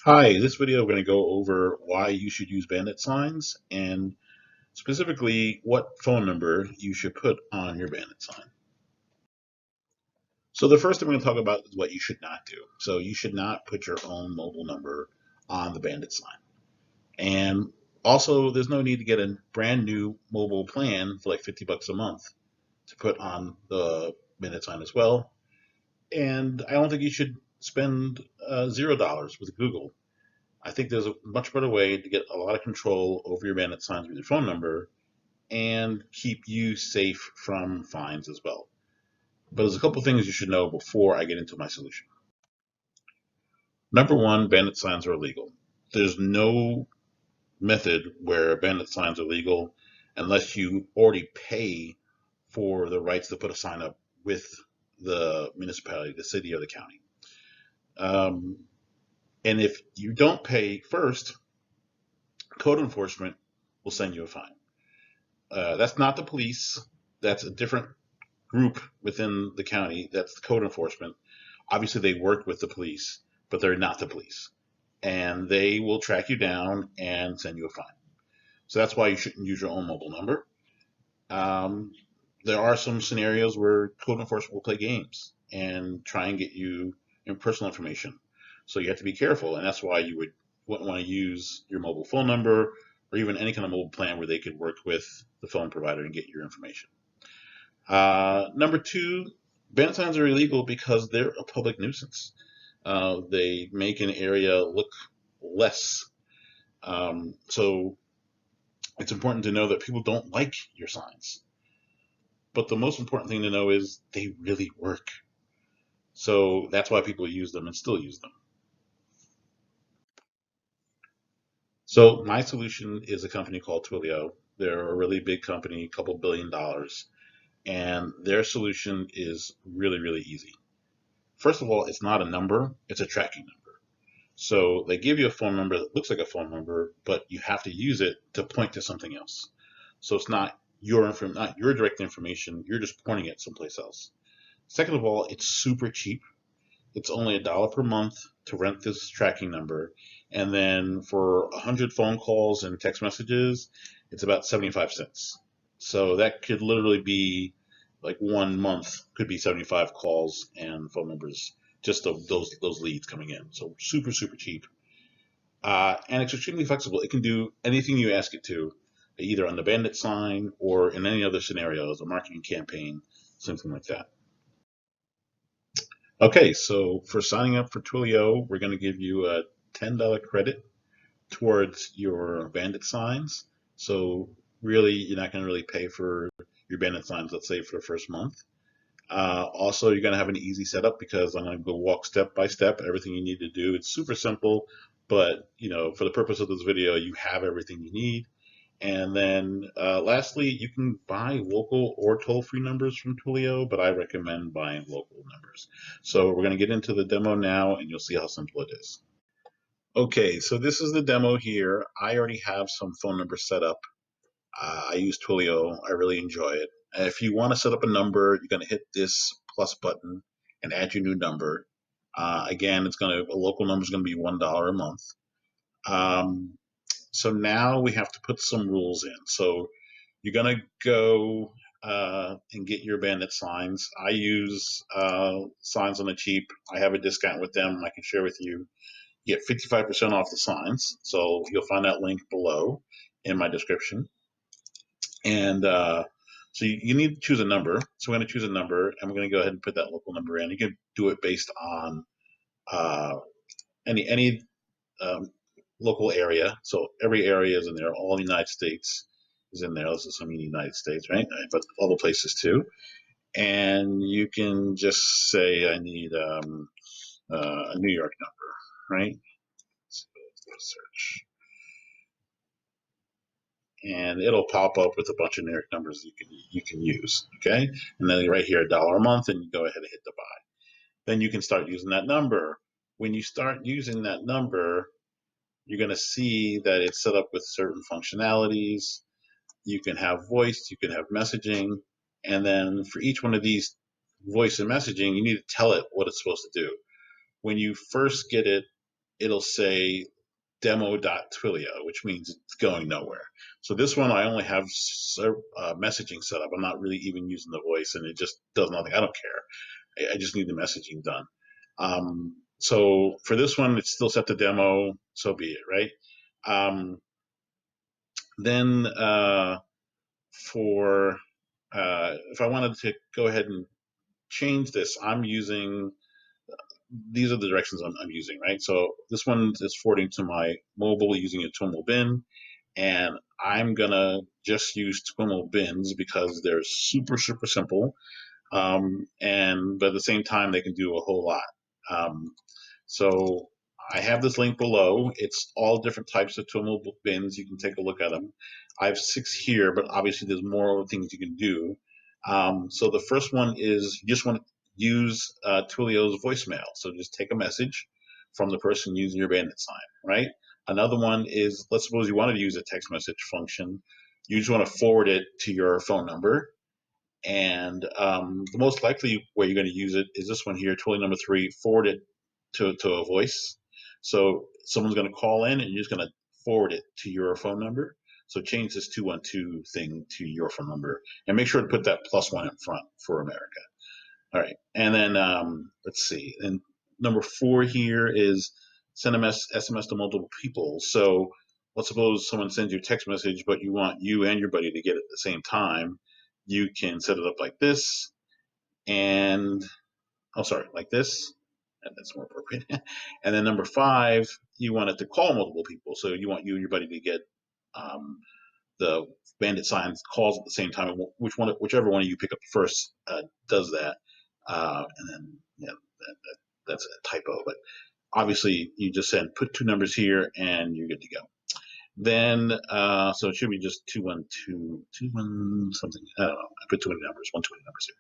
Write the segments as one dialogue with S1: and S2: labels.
S1: Hi, this video I'm going to go over why you should use bandit signs and specifically what phone number you should put on your bandit sign. So the first thing we're going to talk about is what you should not do. So you should not put your own mobile number on the bandit sign. And also there's no need to get a brand new mobile plan for like 50 bucks a month to put on the bandit sign as well. And I don't think you should spend $0 with Google. I think there's a much better way to get a lot of control over your bandit signs with your phone number and keep you safe from fines as well. But there's a couple things you should know before I get into my solution. Number one, bandit signs are illegal. There's no method where bandit signs are legal unless you already pay for the rights to put a sign up with the municipality, the city, or the county. Um, and if you don't pay first, code enforcement will send you a fine. That's not the police. That's a different group within the county. That's the code enforcement. Obviously, they work with the police, but they're not the police. And they will track you down and send you a fine. So that's why you shouldn't use your own mobile number. Um, there are some scenarios where code enforcement will play games and try and get you in personal information. So you have to be careful, and that's why you wouldn't want to use your mobile phone number or even any kind of mobile plan where they could work with the phone provider and get your information. Number two, ban signs are illegal because they're a public nuisance. They make an area look less. So it's important to know that people don't like your signs. But the most important thing to know is they really work. So that's why people use them and still use them. So my solution is a company called Twilio. They're a really big company, a couple $1 billion, and their solution is really, really easy. First of all, it's not a number, it's a tracking number. So they give you a phone number that looks like a phone number, but you have to use it to point to something else. So it's not your direct information, you're just pointing it someplace else. Second of all, it's super cheap. It's only $1 per month to rent this tracking number. And then for 100 phone calls and text messages, it's about 75 cents. So that could literally be like 1 month could be 75 calls and phone numbers just of those leads coming in. So super, super cheap. And it's extremely flexible. It can do anything you ask it to, either on the bandit sign or in any other scenarios, a marketing campaign, something like that. Okay, so for signing up for Twilio, we're going to give you a $10 credit towards your bandit signs. So really, you're not going to really pay for your bandit signs, let's say, for the first month. Also, you're going to have an easy setup because I'm going to go walk step by step everything you need to do. It's super simple, but for the purpose of this video, you have everything you need. And then lastly, you can buy local or toll-free numbers from Twilio, but I recommend buying local numbers. So we're going to get into the demo now, and you'll see how simple it is. Okay, so this is the demo here. I already have some phone numbers set up. I use Twilio. I really enjoy it. If you want to set up a number, you're going to hit this plus button and add your new number. Again, a local number is going to be $1 a month. So now we have to put some rules in. So you're going to go and get your bandit signs. I use signs on the cheap. I have a discount with them. I can share with you. You get 55% off the signs. So you'll find that link below in my description. And so you need to choose a number. So we're going to choose a number, and we're going to go ahead and put that local number in. You can do it based on uh, any local area. So every area is in there. All the United States is in there. This is some United States, right? But all the places too. And you can just say I need a New York number, right? So search, and it'll pop up with a bunch of New York numbers you can use. Okay, and then right here, $1 a month, and you go ahead and hit the buy. Then you can start using that number. When you start using that number, you're going to see that it's set up with certain functionalities. You can have voice, you can have messaging, and then for each one of these voice and messaging, you need to tell it what it's supposed to do. When you first get it, it'll say demo.twilio, which means it's going nowhere. So this one, I only have messaging set up. I'm not really even using the voice, and it just does nothing. I don't care. I just need the messaging done. So for this one, it's still set to demo. So be it, right? Then for if I wanted to go ahead and change this, I'm using these are the directions I'm using, right? So this one is forwarding to my mobile using a TWIML bin, and I'm gonna just use TWIML bins because they're super, super simple, and but at the same time they can do a whole lot. So I have this link below. It's all different types of TWIML bins. You can take a look at them. I have 6 here, but obviously there's more things you can do. So the first one is you just want to use Twilio's voicemail. So just take a message from the person using your Bandit sign, right? Another one is, let's suppose you wanted to use a text message function. You just want to forward it to your phone number. And the most likely way you're going to use it is this one here, Twilio number 3, forward it to a voice. So someone's going to call in and you're just going to forward it to your phone number. So change this 212 thing to your phone number and make sure to put that +1 in front for America. All right. And then let's see. And number 4 here is send a SMS to multiple people. So let's suppose someone sends you a text message, but you want you and your buddy to get it at the same time. You can set it up like this, and like this. That's more appropriate. And then number 5, you want it to call multiple people. So you want you and your buddy to get the Bandit signs calls at the same time. Whichever one of you pick up first does that. And then that's a typo, but obviously you just said put 2 numbers here and you're good to go. Then so it should be just 212, 21 something. I don't know. I put 200 numbers, 120 numbers here.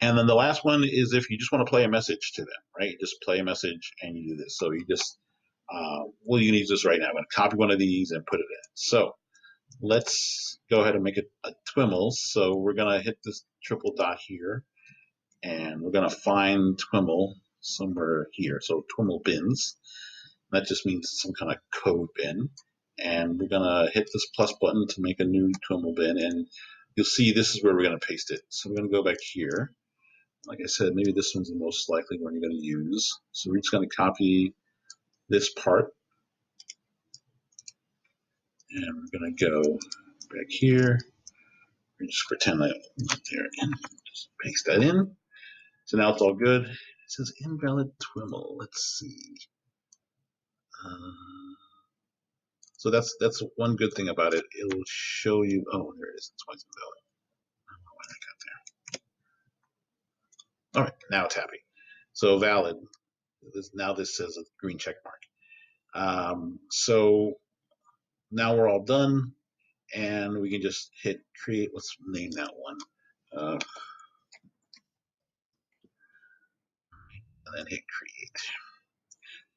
S1: And then the last one is if you just want to play a message to them, right? Just play a message and you do this. So you just well, you can use this right now. I'm going to copy one of these and put it in. So let's go ahead and make it a TWIML. So we're going to hit this triple dot here, and we're going to find TWIML somewhere here. So TWIML bins. That just means some kind of code bin. And we're going to hit this plus button to make a new TWIML bin. And you'll see this is where we're going to paste it. So we're going to go back here. Like I said, maybe this one's the most likely one you're going to use. So we're just going to copy this part. And we're going to go back here. We just pretend that there and just paste that in. So now it's all good. It says invalid TWIML. Let's see. So that's one good thing about it. It'll show you. Oh, there it is. That's why it's invalid. I don't know why that got there. All right, now it's happy. So valid. Now this says a green check mark. So now we're all done, and we can just hit create. Let's name that one. And then hit create.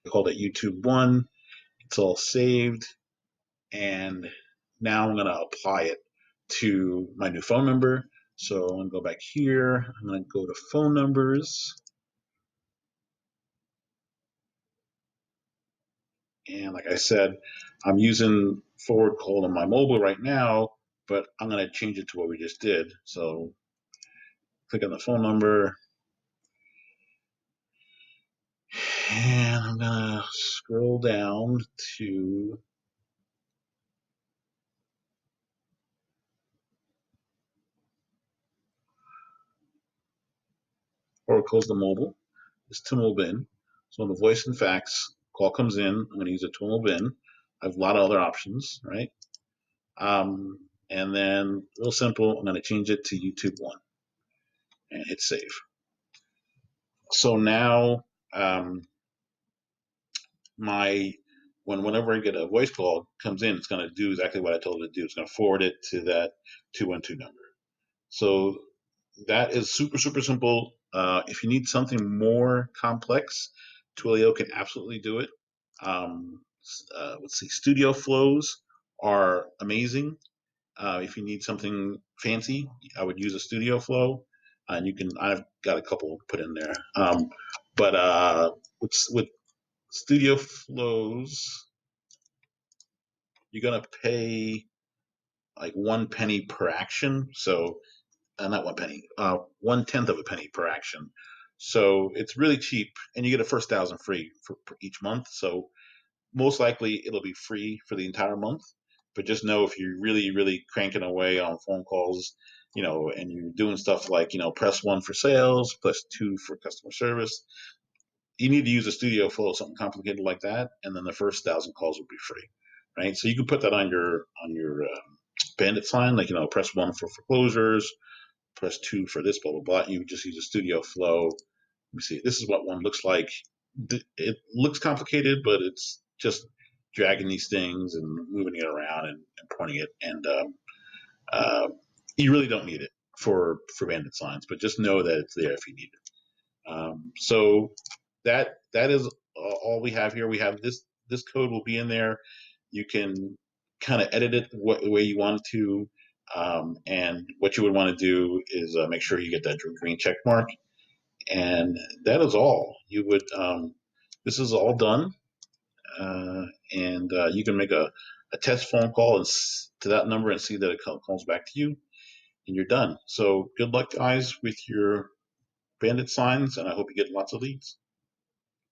S1: I called it YouTube 1. It's all saved. And now I'm going to apply it to my new phone number. So I'm going to go back here. I'm going to go to phone numbers. And like I said, I'm using forward call on my mobile right now, but I'm going to change it to what we just did. So click on the phone number. And I'm going to scroll down to or close the mobile. This TWIML bin. So on the voice and fax call comes in, I'm going to use a TWIML bin. I have a lot of other options, right? And then real simple, I'm going to change it to YouTube 1 and hit save. So now whenever I get a voice call comes in, it's going to do exactly what I told it to do. It's going to forward it to that 212 number. So that is super, super simple. If you need something more complex, Twilio can absolutely do it. Let's see, studio flows are amazing. If you need something fancy, I would use a studio flow, and I've got a couple put in there. But with studio flows, you're gonna pay like 1 penny per action. So not 1 penny, 1/10 of a penny per action. So it's really cheap, and you get a first 1,000 free for each month. So most likely it'll be free for the entire month. But just know if you're really, really cranking away on phone calls, and you're doing stuff like, press one for sales, press two for customer service, you need to use a studio flow, something complicated like that, and then the first 1,000 calls will be free, right? So you can put that on your Bandit sign, like press one for foreclosures, press two for this, blah blah blah. You just use a studio flow. Let me see. This is what one looks like. It looks complicated, but it's just dragging these things and moving it around and pointing it. And uh, you really don't need it for Bandit signs, but just know that it's there if you need it. So that is all we have here. We have this code will be in there. You can kind of edit it the way you want it to. And what you would want to do is make sure you get that green check mark. And that is all. This is all done. And you can make a test phone call to that number and see that it calls back to you, and you're done. So good luck, guys, with your Bandit signs, and I hope you get lots of leads.